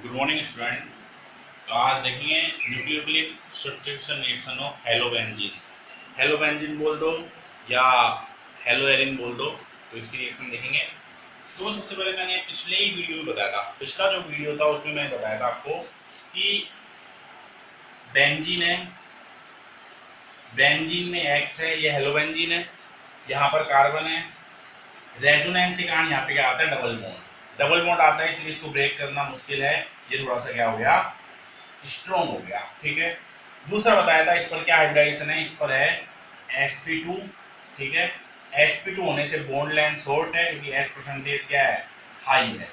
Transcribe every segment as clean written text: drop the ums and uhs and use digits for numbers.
Good morning student. तो आज देखेंगे न्यूक्लियोफिलिक सब्स्टिट्यूशन रिएक्शन ऑफ हेलोबेंजीन। हेलोबेंजीन बोल दो या हेलोएरिन बोल दो, तो इसकी रिएक्शन देखेंगे। तो सबसे पहले मैंने पिछले ही वीडियो में बताया था, पिछला जो वीडियो था उसमें मैंने बताया था आपको कि बेंजीन है, बेंजीन में एक्स है, ये हेलोबेंजीन है, यहाँ पर कार्बन है। रेजोनेंस के कारण यहाँ पे क्या आता है, डबल बॉन्ड। डबल बॉन्ड आता है, इसलिए इसको ब्रेक करना मुश्किल है। ये थोड़ा सा क्या हो गया, स्ट्रॉन्ग हो गया। ठीक है। दूसरा बताया था इस पर क्या हाइब्रिडाइजेशन है, इस पर है sp2। ठीक है। sp2 होने से बॉन्ड लेंथ शॉर्ट है, क्योंकि s परसेंटेज क्या है, हाई है।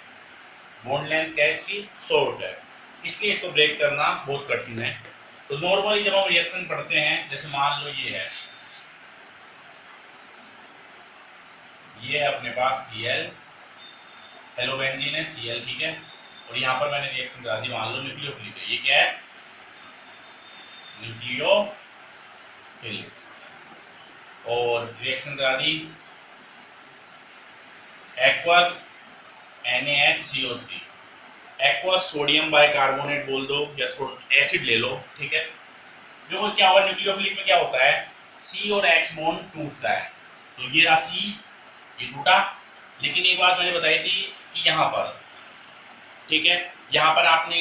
बॉन्ड लेंथ क्या है इसकी, शॉर्ट है, इसलिए इसको ब्रेक करना बहुत कठिन है। तो नॉर्मली जब हम रिएक्शन पढ़ते हैं, जैसे मान लो ये है अपने पास Cl, हेलोबेंजीन है Cl, ठीक है। और यहाँ पर मैंने रिएक्शन करा दी, मान लो न्यूक्लियोफिलिक है, ये क्या है, न्यूक्लियोफिलिक। और रिएक्शन करा दी aqueous NaHCO3। Aqueous sodium bicarbonate बोल दो या थोड़ा एसिड ले लो, ठीक है। देखो क्या हुआ, न्यूक्लियोफिलिक में क्या होता है, C और X बॉन्ड टूटता है। तो ये रहा C, ये टूटा। लेकिन एक बात मैंने बताई थी कि यहाँ पर, ठीक है, यहाँ पर आपने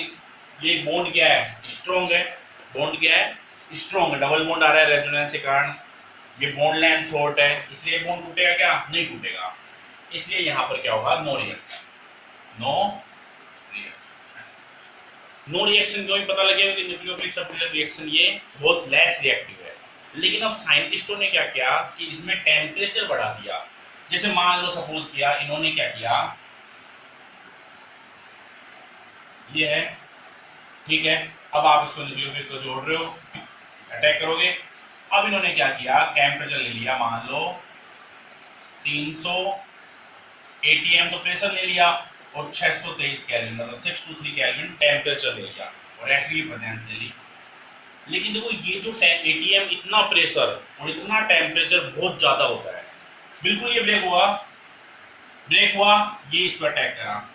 ये बॉन्ड क्या है, स्ट्रॉन्ग है। बॉन्ड क्या है, स्ट्रॉन्ग है। डबल बॉन्ड आ रहा है रेजोनेंस के कारण। ये बॉन्ड लेंथ शॉर्ट है, इसलिए बॉन्ड टूटेगा क्या, नहीं टूटेगा। इसलिए यहाँ पर क्या होगा, नो रिएक्शन। नो रिएक्शन क्यों पता लगेगा कि न्यूक्लियोफिलिक सब्स्टिट्यूशन रिएक्शन ये बहुत लेस रिएक्टिव है। लेकिन अब साइंटिस्टों ने क्या किया कि इसमें टेम्परेचर बढ़ा दिया। जैसे मान लो सपोज किया, इन्होंने क्या किया, ये है, ठीक है। अब आप इसको न्यूक्लियोफिलिक को जोड़ रहे हो, अटैक करोगे। अब इन्होंने क्या किया, टेम्परेचर ले लिया, मान लो 300 atm तो प्रेशर ले लिया, और 623 केल्विन मतलब 623 केल्विन टेम्परेचर ले लिया, और ऐसी प्रेजेंस ले ली। लेकिन देखो ये जो atm, इतना प्रेशर और इतना टेम्परेचर बहुत ज्यादा होता है। बिल्कुल ये ब्रेक हुआ, ये इस पर अटैक करा,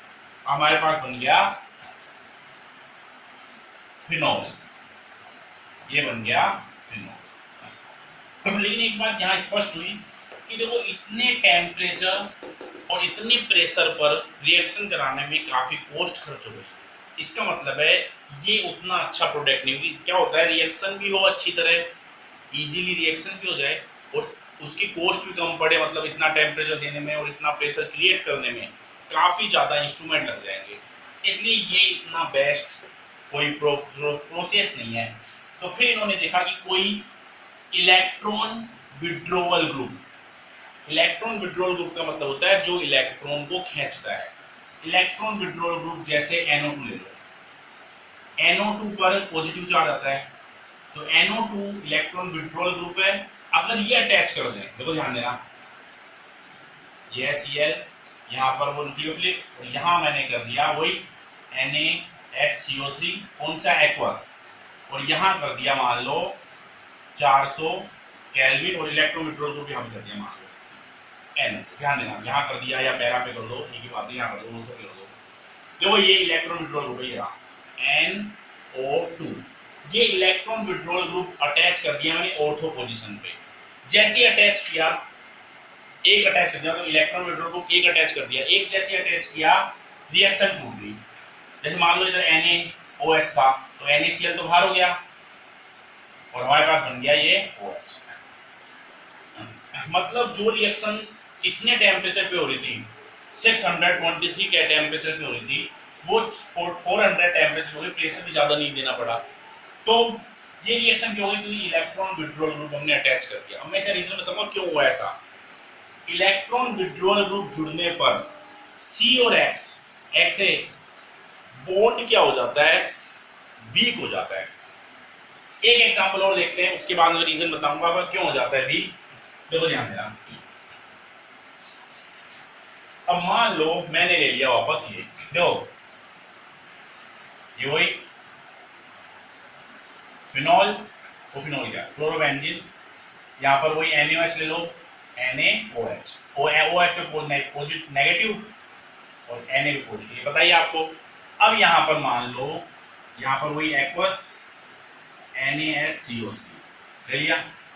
हमारे पास बन गया फिनॉल, ये बन गया फिनॉल। लेकिन एक बात यहाँ स्पष्ट हुई कि देखो इतने टेम्परेचर और इतनी प्रेशर पर रिएक्शन कराने में काफी कॉस्ट खर्च हो गई। इसका मतलब है ये उतना अच्छा प्रोडक्ट नहीं हुई। क्या होता है, रिएक्शन भी हो अच्छी तरह, इजीली रिएक्शन भी हो जाए, और उसकी कॉस्ट भी कम पड़े, मतलब इतना टेम्परेचर देने में और इतना प्रेशर क्रिएट करने में काफी ज्यादा इंस्ट्रूमेंट लग जाएंगे। इसलिए ये इतना बेस्ट कोई प्रोसेस नहीं है। तो फिर इन्होंने देखा कि कोई electron withdrawal group, electron withdrawal group का मतलब होता है जो इलेक्ट्रॉन को खींचता है। इलेक्ट्रॉन विड्रॉल ग्रुप जैसे NO2 ले लो, NO2 पर पॉजिटिव चार्ज आता है, तो NO2 इलेक्ट्रॉन विड्रॉल ग्रुप है। अगर ये अटैच कर दें, देखो ध्यान देना, ये Cl, यहाँ पर वो न्यूक्लियोफिलिक, और यहाँ मैंने कर दिया वही NaHCO3, कौन सा, एक्वस, और यहाँ कर दिया मान लो 400 केल्विन, और इलेक्ट्रॉन विड्रॉल ग्रुप यहाँ कर दिया मान लो N। ध्यान देना, यहाँ कर दिया या पैरा पे कर दो, एक ही बात है, यहाँ कर दो, तो कर दो। देखो ये इलेक्ट्रॉन विड्रॉल ग्रुप है, NO2। ये इलेक्ट्रॉन विड्रॉल ग्रुप अटैच कर दिया मैंने ऑर्थो पोजीशन पे। जैसे अटैच किया, एक अटैच कर दिया, तो इलेक्ट्रॉन विड्रॉल ग्रुप एक अटैच कर दिया, एक जैसे अटैच किया, रिएक्शन टूट गई। जैसे मान लो इधर NaOH था, तो NaCl तो बाहर हो गया, और हमारे पास बन गया ये OH। मतलब जो रिएक्शन इतने टेम्परेचर पे हो रही थी, 623 के टेम्परेचर पे हो रही थी, वो 400 टेम्परेचर हो गई, प्रेशर भी ज्यादा नहीं देना पड़ा। तो ये रिएक्शन क्यों हुई, क्योंकि इलेक्ट्रॉन विड्रॉल ग्रुप हमने अटैच कर दिया। अब मैं इसे रीजन बताऊंगा क्यों हुआ ऐसा। इलेक्ट्रॉन विड्रॉल ग्रुप जुड़ने पर C और X से बॉन्ड क्या हो जाता है, वीक हो जाता है। एक एग्जांपल और देखते हैं, उसके बाद मैं रीजन बताऊंगा क्यों हो जाता है वीक। देखो ध्यान देना, अब मान लो मैंने ले लिया वापस ये, देखो ये वही फिनॉल, वो फिनॉल क्या, क्लोरोबेंजीन, यहाँ पर वही NaOH ले लो, NaOH, OH पे पॉजिटिव नेगेटिव और Na पे पॉजिटिव। ये बताइए आपको अब यहां पर मान लो, यहां पर वही एक्वस NaHCO3 ले लिया,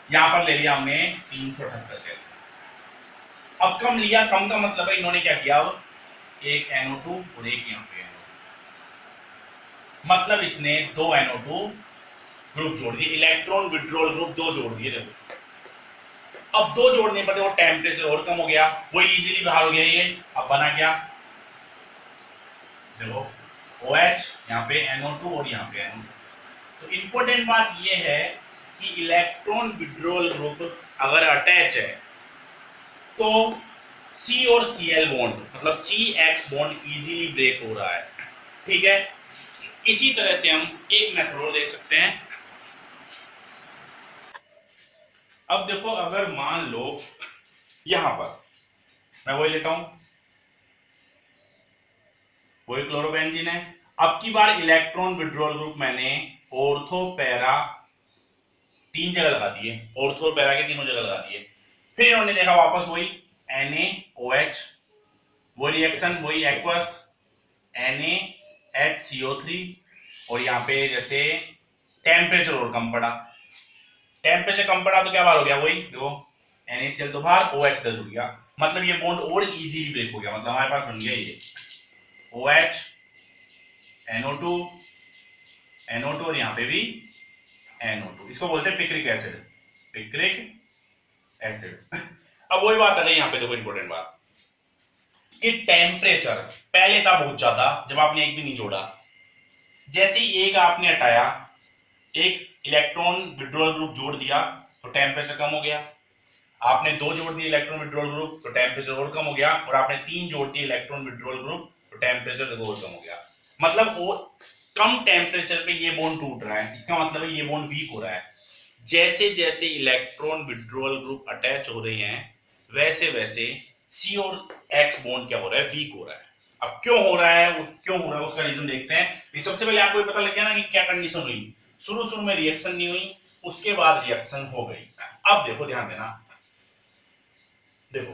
यहां पर ले लिया हमने 378 कैलोरी। अब कम लिया, कम का मतलब है इन्होंने क्या किया, अब एक NO2 और एक यहाँ पे NO2, मतलब इसने दो NO2 ग्रुप जोड़ दिए, इलेक्ट्रॉन विड्रॉल ग्रुप दो जोड़ दिए। देखो अब दो जोड़ने पर देखो टेम्परेचर और कम हो गया, वो इजीली बाहर हो गया, ये अब बना क्या, देखो OH यहाँ पे NO2 और यहाँ पे NO2। तो इंपॉर्टेंट बात ये है कि इलेक्ट्रॉन विड्रॉल ग्रुप अगर अटैच है तो C और Cl बॉन्ड मतलब CX बॉन्ड इजीली ब्रेक हो रहा है, ठीक है। इसी तरह से हम एक मेथड और देख सकते हैं। अब देखो अगर मान लो यहां पर मैं वही लेता हूं, वही क्लोरोबेंजीन है, अब की बार इलेक्ट्रॉन विड्रॉल ग्रुप मैंने ऑर्थो पैरा तीन जगह लगा दिए, ऑर्थो और पैरा के तीनों जगह लगा दिए। फिर इन्होंने देखा वापस वही NaOH, वो रिएक्शन वही एक्वस NaHCO3, और यहाँ पे जैसे टेम्परेचर और कम पड़ा, टेम्परेचर कम पड़ा तो क्या बाहर हो गया, वही देखो NaCl तो बाहर, OH इधर जुड़ गया, मतलब ये बॉन्ड और इजीली ब्रेक हो गया, मतलब हमारे पास बन गया ये OH NO2 NO2 और यहाँ पे भी NO2, इसको बोलते हैं पिक्रिक एसिड, पिक्रिक एसिड। अब वही बात आ गई यहाँ पे, देखो इंपॉर्टेंट बात कि टेम्परेचर पहले था बहुत ज्यादा जब आपने एक भी नहीं जोड़ा, जैसे ही एक आपने हटाया, एक इलेक्ट्रॉन विड्रॉल ग्रुप जोड़ दिया तो टेम्परेचर कम हो गया, आपने दो जोड़ दिए इलेक्ट्रॉन विड्रॉल ग्रुप तो टेम्परेचर और कम हो गया, और आपने तीन जोड़ दिए इलेक्ट्रॉन विड्रॉल ग्रुप तो टेम्परेचर और कम हो गया। मतलब वो कम टेम्परेचर पे ये बॉन्ड टूट रहा है, इसका मतलब है ये बॉन्ड वीक हो रहा है। जैसे जैसे इलेक्ट्रॉन विड्रॉल ग्रुप अटैच हो रहे हैं वैसे वैसे C और X बॉन्ड क्या हो रहा है, वीक हो रहा है। अब क्यों हो रहा है, क्यों हो रहा है उसका रीजन देखते हैं। सबसे पहले आपको पता लग गया ना कि क्या कंडीशन हुई, शुरू शुरू में रिएक्शन नहीं हुई, उसके बाद रिएक्शन हो गई। अब देखो ध्यान देना, देखो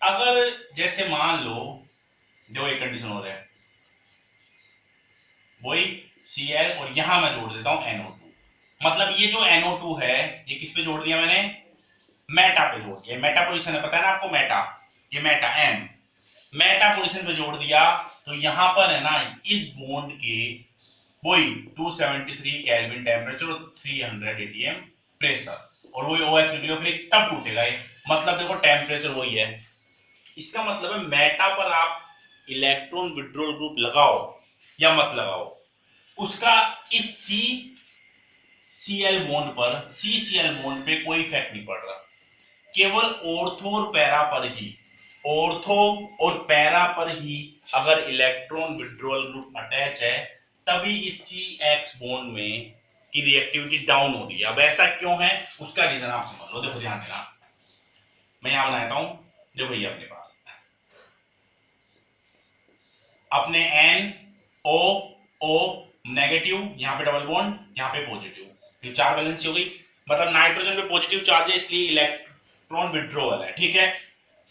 अगर जैसे मान लो जो एक कंडीशन हो रहा है वही Cl और यहां मैं जोड़ देता हूं NO2, मतलब ये जो NO2 है ये किस पे जोड़ दिया मैंने, मेटा पे जोड़ दिया, मेटा पोजीशन है पता है ना आपको, मेटा, ये मेटा M, मेटा पोजीशन पे जोड़ दिया, तो यहां पर है ना इस बॉन्ड के वही 273 केल्विन टेम्परेचर और 300 atm प्रेशर, और वही OH न्यूक्लियोफिलिक तब टूटेगा ये, मतलब देखो टेम्परेचर वही है। इसका मतलब है मेटा पर आप इलेक्ट्रॉन विड्रॉल ग्रुप लगाओ या मत लगाओ, उसका इस CCl बॉन्ड पर, CCl बॉन्ड पे कोई इफेक्ट नहीं पड़ रहा, केवल ऑर्थो और पैरा पर ही, ऑर्थो और पैरा पर ही अगर इलेक्ट्रॉन विड्रॉल ग्रुप अटैच है तभी इस CX बॉन्ड में की रिएक्टिविटी डाउन हो रही है। अब ऐसा क्यों है उसका रीजन आप समझ लो, देखो ध्यान देना, मैं यहां बनाता हूं, देखो ये अपने पास अपने NO नेगेटिव, यहाँ पे डबल बॉन्ड, यहाँ पे पॉजिटिव, ये चार वैलेंसी हो गई, मतलब नाइट्रोजन पे पॉजिटिव चार्ज है इसलिए इलेक्ट्रॉन विड्रॉल है, ठीक है।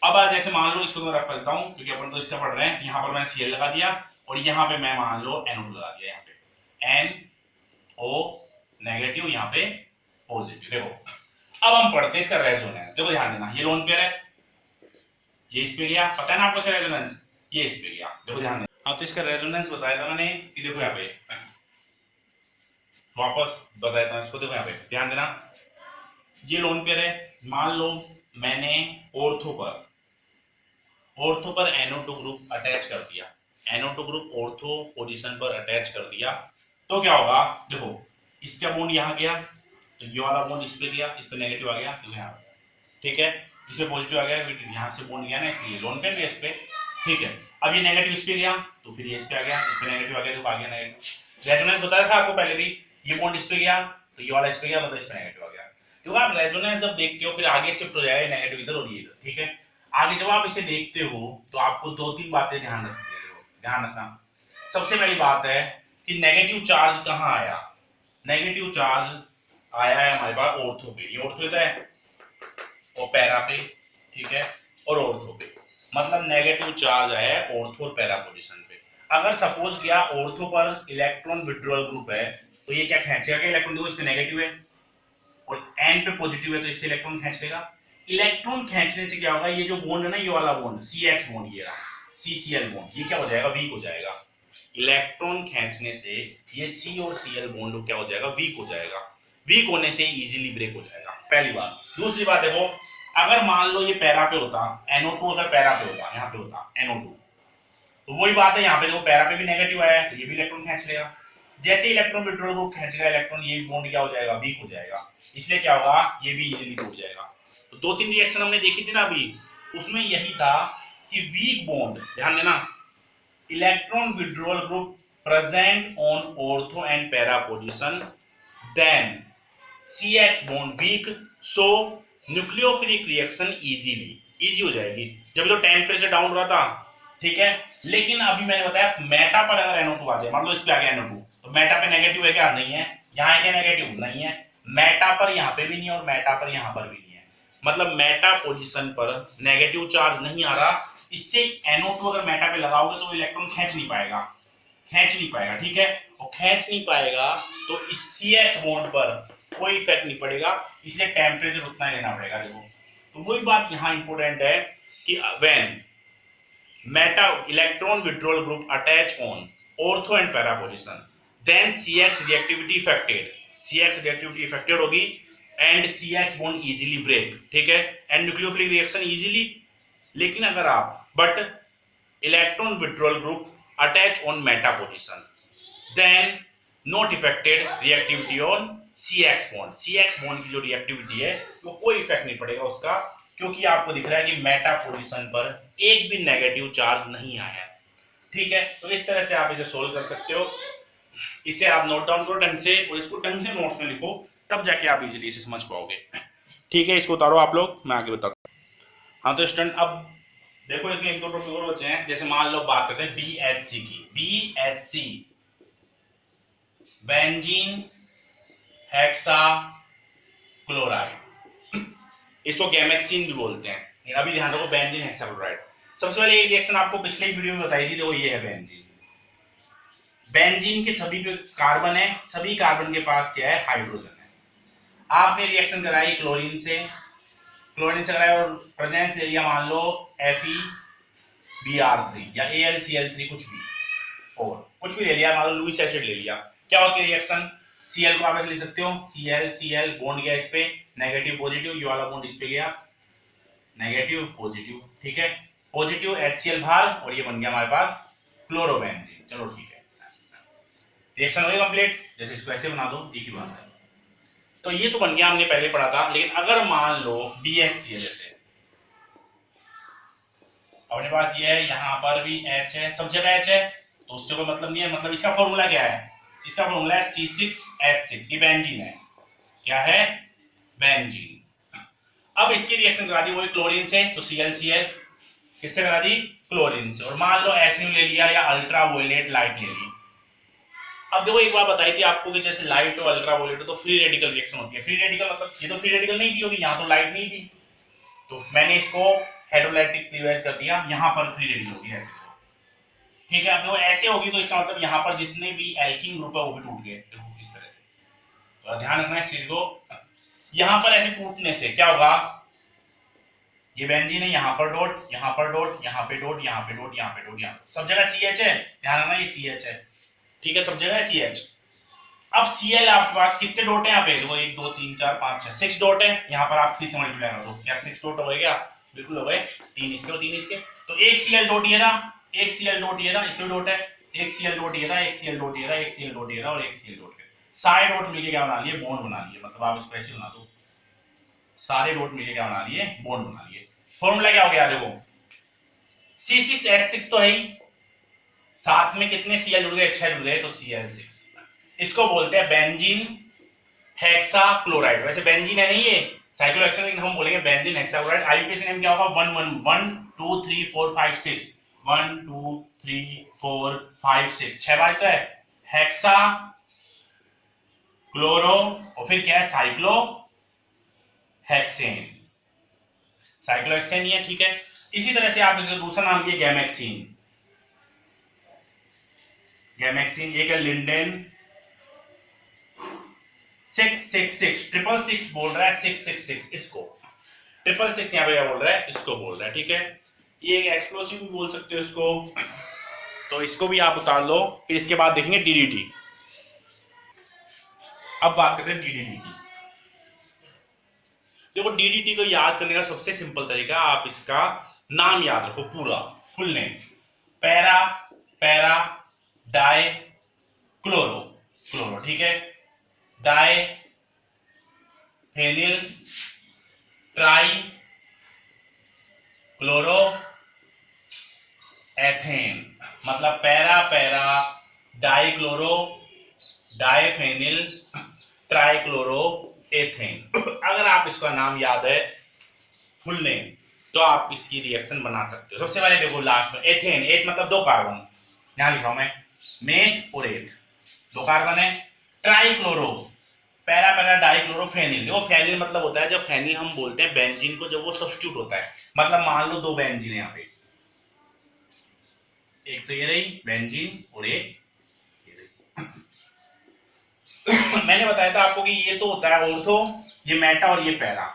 अब जैसे मान लो इसको मैं रख करता हूं क्योंकि अपन तो इसका पढ़ रहे हैं, यहाँ पर मैंने Cl लगा दिया और यहाँ पे मैं मान लो NO लगा दिया, यहाँ पे NO नेगेटिव, यहाँ पे पॉजिटिव। देखो अब हम पढ़ते हैं इसका रेजोनेंस, देखो ध्यान देना, ये लोन पेयर है, ये इस पे गया, पता है ना आपको रेजोनेंस, ये इस पे गया, देखो ध्यान देना। हाँ तो इसका रेजोनेंस बताया था मैंने कि देखो यहाँ पे वापस बताया था इसको, देखो यहाँ पे ध्यान देना, ये लोन पेयर है, मान लो मैंने ऑर्थो पर NO2 ग्रुप अटैच कर दिया, NO2 ग्रुप ऑर्थो पोजीशन पर अटैच कर दिया, तो क्या होगा, देखो इसका बॉन्ड यहाँ गया तो ये वाला बॉन्ड इस पे गया, इस पे नेगेटिव आ गया तो यहाँ, ठीक है, इसमें पॉजिटिव आ गया, यहाँ से बॉन्ड गया ना इसलिए लोन पेयर गया इस पे, ठीक है। अब ये नेगेटिव इस पे गया तो फिर ये इस पे आ गया, इस पे नेगेटिव आ गया तो आ गया नेगेटिव। रेजोनेंस बताया था आपको पहले भी, ये बॉन्ड इस पे गया तो ये वाला इस पे गया मतलब इस पे नेगेटिव आ गया, क्योंकि आप रेजोनेंस जब देखते हो फिर आगे शिफ्ट हो जाएगा नेगेटिव इधर और ये इधर, ठीक है। आगे जब आप इसे देखते हो तो आपको दो तीन बातें ध्यान रखनी है, ध्यान रखना। सबसे पहली बात है कि नेगेटिव चार्ज कहाँ आया, नेगेटिव चार्ज आया है हमारे पास ऑर्थो पे, ये ऑर्थो है और पैरा पे, ठीक है, और ऑर्थो पे, मतलब नेगेटिव चार्ज आया है ऑर्थो और पैरा पोजीशन पे। अगर सपोज किया ऑर्थो पर इलेक्ट्रॉन विड्रॉल ग्रुप है तो ये क्या खींचेगा, क्या इलेक्ट्रॉन, देखो इसमें नेगेटिव है और एन पे पॉजिटिव है तो इससे इलेक्ट्रॉन खींच लेगा। इलेक्ट्रॉन खींचने से क्या होगा, ये जो बॉन्ड है ना, ये वाला बॉन्ड सी एक्स बॉन्ड, ये रहा CCl बॉन्ड, ये क्या हो जाएगा, वीक हो जाएगा। इलेक्ट्रॉन खींचने से ये सी और Cl बॉन्ड क्या हो जाएगा, वीक हो जाएगा। वीक होने से इजीली ब्रेक हो जाएगा, पहली बात। दूसरी बात देखो, अगर मान लो ये पैरा पे होता, NO2 अगर पैरा पे होता, यहाँ पे होता NO2, तो वही बात है, यहाँ पे देखो पैरा पे भी नेगेटिव आया है तो ये भी इलेक्ट्रॉन खींच लेगा। जैसे इलेक्ट्रॉन विड्रॉल ग्रुप खींचेगा इलेक्ट्रॉन, ये बॉन्ड क्या हो जाएगा, वीक हो जाएगा, इसलिए क्या होगा, ये भी इजीली टूट जाएगा। तो दो तीन रिएक्शन हमने देखी थी ना अभी, उसमें यही था कि वीक बॉन्ड, ध्यान देना, electron withdrawal group present on ortho and para position, then CH bond weak, so nucleophilic reaction easy हो जाएगी। जब तो टेम्परेचर डाउन रहा था, ठीक है, लेकिन अभी मैंने बताया मेटा पर अगर NO2 आ जाए, मान लो इस पे आ गया NO2, तो मेटा पे नेगेटिव है क्या, नहीं है, यहाँ क्या नेगेटिव नहीं है, मेटा पर यहाँ पे भी नहीं है और मेटा पर यहाँ पर भी नहीं है, मतलब मेटा पोजीशन पर नेगेटिव चार्ज नहीं आ रहा। इससे NO2 अगर मेटा पे लगाओगे तो इलेक्ट्रॉन खींच नहीं पाएगा, ठीक है, और खींच नहीं पाएगा तो इस CH बॉन्ड पर कोई इफेक्ट नहीं पड़ेगा, इसलिए टेम्परेचर उतना ही लेना पड़ेगा। देखो तो वही बात यहाँ इंपॉर्टेंट है कि when meta electron withdrawal group attach on ortho and para position, then CX reactivity affected होगी and CH bond easily break, ठीक है, and nucleophilic reaction easily। लेकिन अगर आप but electron withdrawal group attach on meta position, then not affected reactivity on CX bond की जो reactivity है वो कोई इफेक्ट नहीं पड़ेगा उसका, क्योंकि आपको दिख रहा है कि मेटा पोजीशन पर एक भी नेगेटिव चार्ज नहीं आया है, ठीक है। तो इस तरह से आप इसे सोल्व कर सकते हो, इसे आप नोट डाउन करो ढंग से और इसको ढंग से नोट्स में लिखो, तब जाके आप इजीली इसे समझ पाओगे, ठीक है। इसको उतारो आप लोग, मैं आगे बताता हूँ। हाँ तो स्टूडेंट अब देखो इसमें एक दो टॉपिक और बचे हैं, जैसे मान लो बात करते हैं BHC की, BHC बेंजीन हेक्सा क्लोराइड, इसको गैमेक्सिन भी बोलते हैं। अभी ध्यान रखो, बेंजीन हेक्साक्लोराइड। सबसे पहले एक रिएक्शन आपको पिछले वीडियो में बताई थी, तो ये है बेंजीन। बेंजीन के सभी पे कार्बन है, सभी कार्बन के पास क्या है, हाइड्रोजन है। आपने रिएक्शन कराई क्लोरीन से कराया और प्रेजेंस ले लिया, मान लो FeBr3 या AlCl3 कुछ भी, और कुछ भी ले लिया, मान लो लुईस एसिड ले लिया, क्या होती है रिएक्शन, Cl को आप ऐसे लिख सकते हो, Cl बॉन्ड गया इस पे, नेगेटिव पॉजिटिव, ये वाला बॉन्ड इस पे गया, नेगेटिव पॉजिटिव, ठीक है, पॉजिटिव HCl बाहर और ये बन गया हमारे पास क्लोरोबेंजीन। चलो ठीक है, रिएक्शन हो गई कंप्लीट। जैसे इसको ऐसे बना दो, एक ही बात है। तो ये तो बन गया, हमने पहले पढ़ा था। लेकिन अगर मान लो BHCl, जैसे अपने पास ये है, यहाँ पर भी H है, सब जगह H है, तो उससे कोई मतलब नहीं है। मतलब इसका फॉर्मूला क्या है, इसका फॉर्मूला है C6H6, ये बेंजीन है, क्या है, बेंजीन। अब इसकी रिएक्शन करा दी वही क्लोरीन से, तो ClCl किससे करा दी, क्लोरीन से, और मान लो HNO ले लिया या अल्ट्रावायलेट लाइट ले ली। अब देखो एक बात बताई थी आपको कि जैसे लाइट और अल्ट्रावायलेट हो तो फ्री रेडिकल रिएक्शन होती है। फ्री रेडिकल मतलब ये तो फ्री रेडिकल नहीं थी क्योंकि यहाँ तो लाइट नहीं थी, तो मैंने इसको हाइड्रोलाइटिक रिवर्स कर दिया, यहाँ पर फ्री रेडिकल होगी ऐसे, ठीक है। अब वो ऐसे होगी तो इसका मतलब यहाँ पर जितने भी एल्कीन ग्रुप है वो भी टूट गए, देखो इस तरह से। तो ध्यान रखना इस चीज को, यहाँ पर ऐसे टूटने से क्या होगा, ये बेंजीन है, यहाँ पर डॉट, यहाँ पर डॉट, यहाँ पे डॉट, यहाँ पे डॉट, यहाँ पे डॉट, यहाँ सब जगह CH है, ध्यान रखना ये CH है, ठीक है, सब जगह है CH। अब Cl आपके पास कितने डॉट है यहाँ पे, देखो 1 2 3 4 5 6 6 डॉट है, यहाँ पर आप 3 से मल्टीप्लाई कर दो, क्या 6 डॉट हो गए क्या, बिल्कुल हो गए, 3 इसके और 3 इसके, तो एक Cl डॉट ये रहा, एक Cl डॉट ये रहा, इसमें डॉट है, एक Cl डॉट ये रहा, एक Cl डॉट ये रहा, एक Cl डॉट ये रहा और एक Cl डॉट है, सारे डॉट मिलके क्या बना लिए, बॉन्ड बना लिए। मतलब आप इसको ऐसे बना दो, सारे डॉट मिलके क्या बना लिए, बॉन्ड बना लिए। फॉर्मूला क्या हो गया, देखो C6H6 तो है ही, साथ में कितने Cl जुड़ गए, 6 जुड़ गए, तो Cl6। इसको बोलते हैं बेंजीन हेक्साक्लोराइड। वैसे बेंजीन है नहीं ये, साइक्लोहेक्सेन, लेकिन हम बोलेंगे बेंजीन हेक्साक्लोराइड। आईयूपीएसी नेम क्या होगा, 1 1 1 2 3 4 5 6 1 2 3 4 5 6, 6 बार क्या है, हेक्सा क्लोरो और फिर क्या है, साइक्लो हेक्सेन, साइक्लोहेक्सेन ही है, ठीक है। इसी तरह से आप इसका दूसरा नाम लिया गैमेक्सिन, गैमेक्सिन, ये क्या लिंडेन 666 666 बोल रहा है 666 इसको 666 यहाँ पे क्या बोल रहा है इसको बोल रहा है ठीक है। ये एक एक्सप्लोसिव भी बोल सकते हो इसको, तो इसको भी आप उतार लो। फिर इसके बाद देखेंगे डीडीटी। अब बात करते हैं डीडीटी की। देखो डीडीटी को याद करने का सबसे सिंपल तरीका, आप इसका नाम याद रखो पूरा, full name para para die chloro chloro ठीक है, di phenyl tri chloro ethane, मतलब para para die chloro di phenyl tri chloro ethane. अगर आप इसका नाम याद है फुल नेम तो आप इसकी रिएक्शन बना सकते हो। सबसे पहले देखो लास्ट में एथेन, एथ मतलब 2 कार्बन, यहां लिख रहा हूं मैं मेथ और एथ 2 कार्बन है। Trichloro para para die chloro phenyl, देखो फेनिल मतलब होता है जब फेनिल हम बोलते हैं बेंजीन को, जब वो सब्स्टिट्यूट होता है, मतलब मान लो 2 बेंजीन है यहाँ पे, एक तो ये रही बेंजीन और एक ये रही। मैंने बताया था आपको कि ये तो होता है ऑर्थो, ये मेटा और ये पैरा,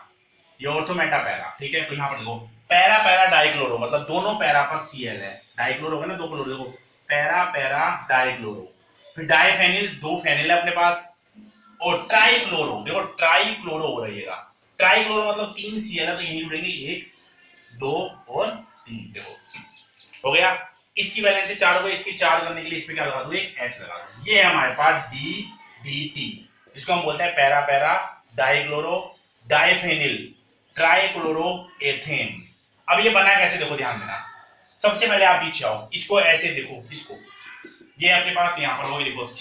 ये ऑर्थो मेटा पैरा ठीक है। तो यहाँ पर देखो पैरा पैरा डाइक्लोरो मतलब दोनों पैरा पर Cl है, डाइक्लोरो होगा ना 2 क्लोरो, देखो पैरा पैरा डाइक्लोरो, फिर डाइफेनिल 2 फेनिल है अपने पास, और ट्राइक्लोरो देखो ट्राइक्लोरो हो रहिएगा, ट्राइक्लोरो मतलब 3 Cl है, तो यही जुड़ेंगे 1 2 और 3, देखो हो गया। इसकी वैलेंसी 4 हो गई, इसकी 4 करने के लिए इसमें क्या लगा दूं एक H लगा दूं, ये है हमारे पास DDT, इसको हम बोलते हैं para para dichloro diphenyl trichloro ethane. अब ये बना कैसे देखो ध्यान देना, सबसे पहले आप पीछे आओ, इसको ऐसे देखो, इसको ये अपने पास यहाँ पर होगी देखो C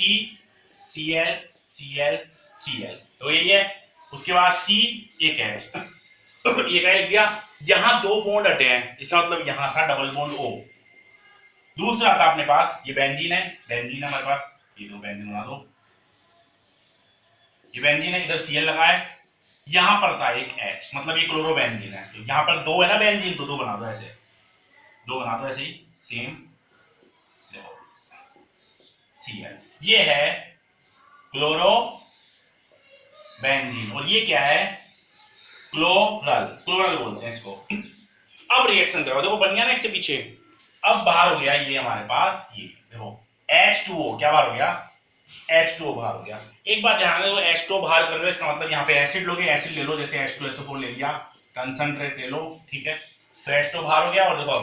Cl Cl Cl, तो ये है, उसके बाद C एक H ये क्या लिख दिया, यहां 2 बॉन्ड हटे हैं, इसका मतलब यहां था डबल बॉन्ड O। दूसरा था अपने पास ये बेंजीन है, बेंजीन हमारे पास, ये 2 बेंजीन बना दो, ये बेंजीन है, इधर Cl लगा है, यहां पर था एक H, मतलब ये क्लोरो बेंजीन है, तो यहां पर 2 है ना बेंजीन, तो 2 बना दो ऐसे, 2 बना दो ऐसे ही सेम, देखो Cl, ये है क्लोरो बेंजीन और ये क्या है क्लोरल, क्लोरल बोलते हैं इसको। अब रिएक्शन करो, देखो बन गया ना इससे पीछे, अब बाहर हो गया ये हमारे पास, ये देखो H2O क्या बाहर हो गया, H2O बाहर हो गया। एक बात ध्यान रखो, H2O बाहर कर रहे हो इसका मतलब यहाँ पे एसिड लोगे, एसिड ले लो, जैसे H2SO4 ले लिया, कंसंट्रेट ले लो ठीक है, तो H2O बाहर हो गया। और देखो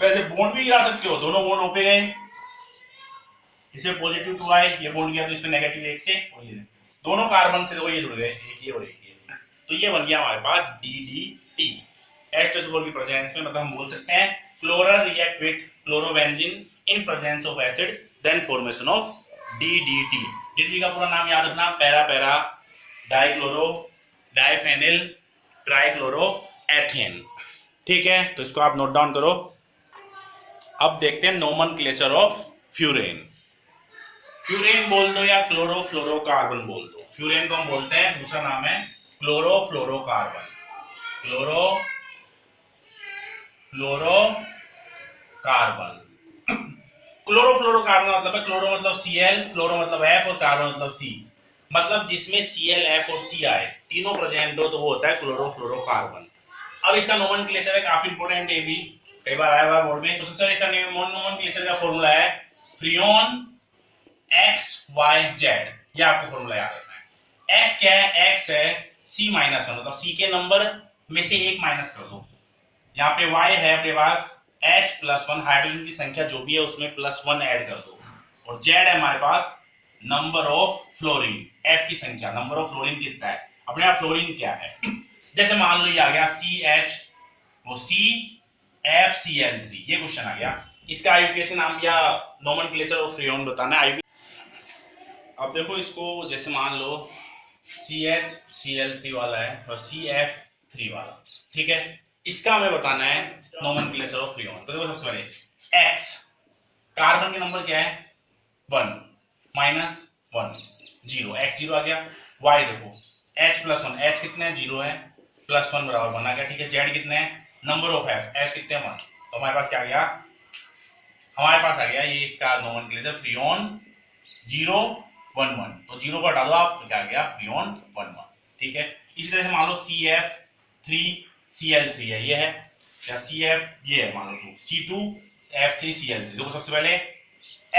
वैसे बॉन्ड भी गिरा सकते हो, दोनों बॉन्ड ओपे गए, इसमें पॉजिटिव 2 आए, ये बॉन्ड गया तो इसमें नेगेटिव 1 से, और ये दोनों कार्बन से देखो ये जुड़ गए, एक ये और एक ये, तो ये बन गया हमारे पास DDT। H2SO4 की प्रेजेंस में, मतलब हम बोल सकते हैं chloral react with chlorobenzene in presence of acid then formation of DDT। DDT का पूरा नाम याद रखना, para para dichloro diphenyl trichloro ethane ठीक है, तो इसको आप नोट डाउन करो। अब देखते हैं नोमेनक्लेचर ऑफ फ्यूरेन। फ्यूरेन बोल दो या क्लोरोफ्लोरोकार्बन बोल दो, फ्यूरेन को हम बोलते हैं, दूसरा नाम है क्लोरोफ्लोरोकार्बन, क्लोरोफ्लोरोकार्बन। क्लोरोफ्लोरोकार्बन मतलब है क्लोरो मतलब Cl, फ्लोरो मतलब F और कार्बन मतलब C, मतलब जिसमें Cl F और C आए तीनों प्रेजेंट हो तो वो होता है क्लोरोफ्लोरोकार्बन। अब इसका नोमेनक्लेचर है, काफी इंपॉर्टेंट है भी, कई बार आया हुआ बोर्ड में, तो सर इसका नोमेनक्लेचर का फॉर्मूला है फ्रियोन XYZ, ये आपको फॉर्मूला याद रखना है। X क्या है, X है C-1, मतलब C के नंबर में से 1 माइनस कर दो, यहाँ पे Y है अपने पास H+1, हाइड्रोजन की संख्या जो भी है उसमें +1 ऐड कर दो, और Z है हमारे पास नंबर ऑफ फ्लोरीन, F की संख्या, नंबर ऑफ फ्लोरीन कितना है, अपने आप फ्लोरीन क्या है, जैसे मान लो ये आ गया CH वो CFCl3, ये क्वेश्चन आ गया, इसका आईयूपीएसी नाम दिया, नोमेनक्लेचर ऑफ फ्रियोन बताना है। अब देखो इसको जैसे मान लो CHCl3 वाला है और CF3 वाला ठीक है, इसका हमें बताना है नोमेनक्लेचर ऑफ फ्रियोन। तो देखो सबसे पहले X, कार्बन के नंबर क्या है 1 -1 0, X 0 आ गया। Y देखो H+1, H कितने है 0 है, +1 बराबर बना गया ठीक है। Z कितने हैं, नंबर ऑफ F, F कितने हैं 1, तो हमारे पास क्या आ गया हमारे पास आ गया ये इसका नोमेनक्लेचर फ्रीऑन 011, तो 0 को हटा दो आप तो क्या आ गया फ्रीऑन 11, ठीक है। इसी तरह से मान लो CF3Cl3 है, ये है, या CF ये है, मान लो C2F3Cl3। देखो सबसे पहले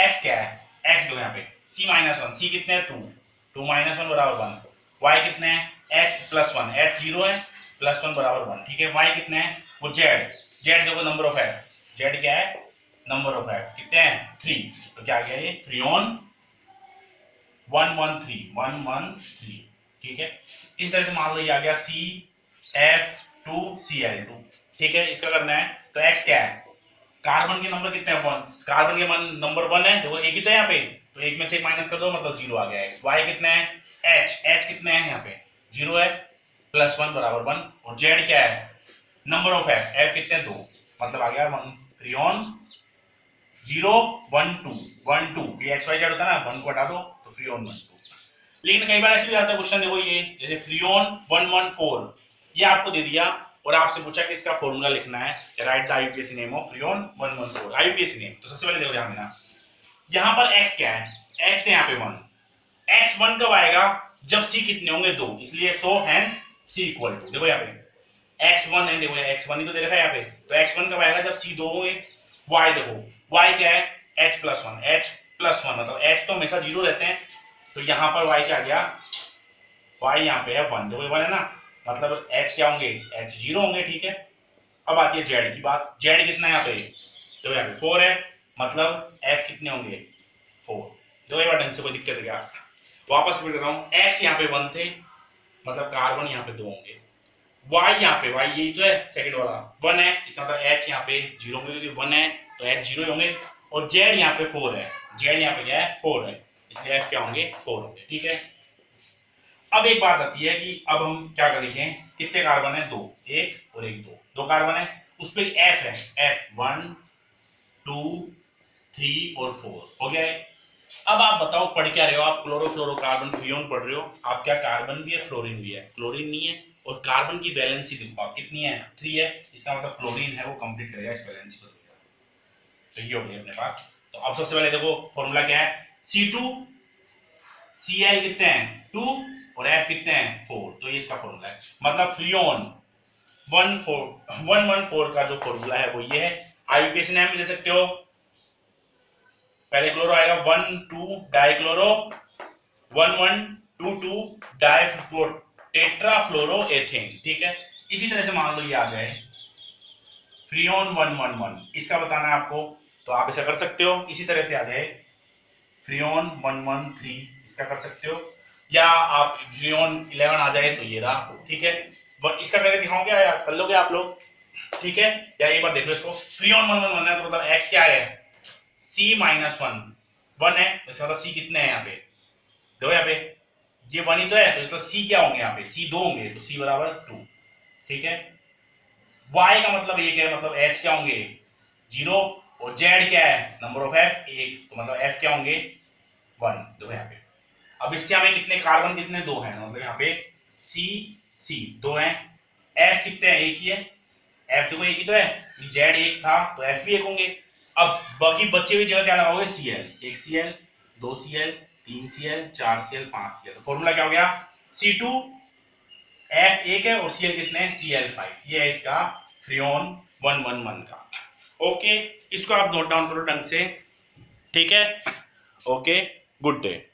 X क्या है, X दो यहाँ पे C-1, C कितने हैं 2, 2 - 1 बराबर 1, Y कितने हैं H+1, H 0 है, +1 बराबर 1, ठीक है। Y कितने हैं वो Z देखो नंबर ऑफ F, Z क्या है नंबर ऑफ F कितने हैं 3, तो क्या आ गया ये फ्रीऑन 113, ठीक है। इस तरह से मान लो ये आ गया CF2Cl2, ठीक है। इसका करना है तो X क्या है, कार्बन के नंबर कितने हैं 1, कार्बन के नंबर 1 है, देखो एक ही तो है यहाँ पे, तो एक में से एक माइनस कर दो मतलब 0 आ गया है। Y कितने हैं H कितने हैं यहाँ पे 0 है, +1 बराबर 1, और Z क्या है नंबर ऑफ F कितने हैं 2, मतलब आ गया 1 फ्रीऑन 012 ये XYZ होता है ना, 1 को हटा दो तो फ्रीऑन 12। लेकिन कई बार ऐसे भी आता है क्वेश्चन, देखो ये जैसे फ्रीऑन 114 ये आपको दे दिया और आपसे पूछा कि इसका फॉर्मूला लिखना है, right the IUPAC name of freon 114, IUPAC name. तो सबसे पहले देखो ध्यान देना, यहाँ पर x क्या है, x है यहाँ पे 1, x 1 कब आएगा जब c कितने होंगे 2, इसलिए so hence c equal to, देखो यहाँ पे x1 है, देखो x1 ही तो दे रखा है यहाँ पे, तो x1 कब आएगा जब c 2 होंगे। y देखो y क्या है H+1 मतलब h तो हमेशा 0 रहते हैं, तो यहाँ पर y क्या आ गया, y यहाँ पे है 1, देखो 1 है ना, मतलब h क्या होंगे h 0 होंगे, ठीक है। अब आती है z की बात, z कितना है यहाँ पे, देखो यहाँ पे 4 है, मतलब f कितने होंगे 4, देखो ये ढंग से कोई दिक्कत है क्या, वापस रिपीट कर रहा हूँ, x यहाँ पे 1 थे, मतलब कार्बन यहाँ पे 2 होंगे, y यहाँ पे y यही तो है सेकंड वाला 1 है, इसका मतलब h यहाँ पे 0 होंगे क्योंकि 1 है तो h 0 होंगे, और z यहाँ पे 4 है, z यहाँ पे क्या है 4 है, इसलिए f क्या होंगे 4 होंगे, ठीक है। अब एक बात आती है कि अब हम क्या कर लिखें, कितने कार्बन है 2, एक और एक 2 कार्बन है, उस पर f है, f 1 2 3 और 4 हो गया है। अब आप बताओ पढ़ क्या रहे हो आप, क्लोरोफ्लोरोकार्बन फ्रीऑन पढ़ रहे हो आप, क्या कार्बन भी है फ्लोरीन भी है, क्लोरीन नहीं है, और कार्बन की वैलेंसी देखो आप कितनी है 3 है, इसका मतलब क्लोरीन है वो कंप्लीट करेगा इस वैलेंसी को, तो ये हो गया अपने पास। तो अब सबसे पहले देखो फॉर्मूला क्या है, C2Cl कितने हैं 2 और F कितने हैं 4, तो ये इसका फॉर्मूला है, मतलब फ्रीऑन 114 का जो फॉर्मूला है वो ये है। आईयूपीएसी नेम भी दे सकते हो, पहले क्लोरो आएगा 1,2 डाइक्लोरो 1122 डाइफ्लोरो टेट्राफ्लोरोएथेन, ठीक है। इसी तरह से मान लो ये आ जाए फ्रीऑन 111, इसका बताना है आपको, तो आप ऐसा कर सकते हो, इसी तरह से आ जाए फ्रीऑन 113, इसका कर सकते हो, या आप फ्रीऑन 11 आ जाए तो ये रहा, ठीक है। इसका करके दिखाऊंगे या कर लोगे आप लोग, ठीक है, या एक बार देख लो इसको, फ्रीऑन 111 है तो मतलब x क्या है C-1 1 है, इसका मतलब C कितने हैं यहाँ पे, देखो यहाँ पे ये 1 ही तो है, तो C क्या होंगे यहाँ पे C 2 होंगे, तो C बराबर 2, ठीक है। Y का मतलब 1 है, मतलब H क्या होंगे 0, और Z क्या है नंबर ऑफ F 1, तो मतलब F क्या होंगे 1, देखो यहाँ पे। अब इससे हमें कितने कार्बन कितने 2 हैं, मतलब यहाँ पे C 2 हैं, F कितने हैं 1 ही है, F देखो 1 ही तो है, Z 1 था तो F भी 1 होंगे। अब बाकी बचे हुई जगह क्या लगाओगे Cl, 1 Cl 2 Cl 3 Cl 4 Cl 5 Cl, तो फॉर्मूला क्या हो गया C2 F 1 है और Cl कितने हैं Cl5, ये है इसका फ्रीऑन 111 का। ओके, इसको आप नोट डाउन करो ढंग से, ठीक है। Okay, good day.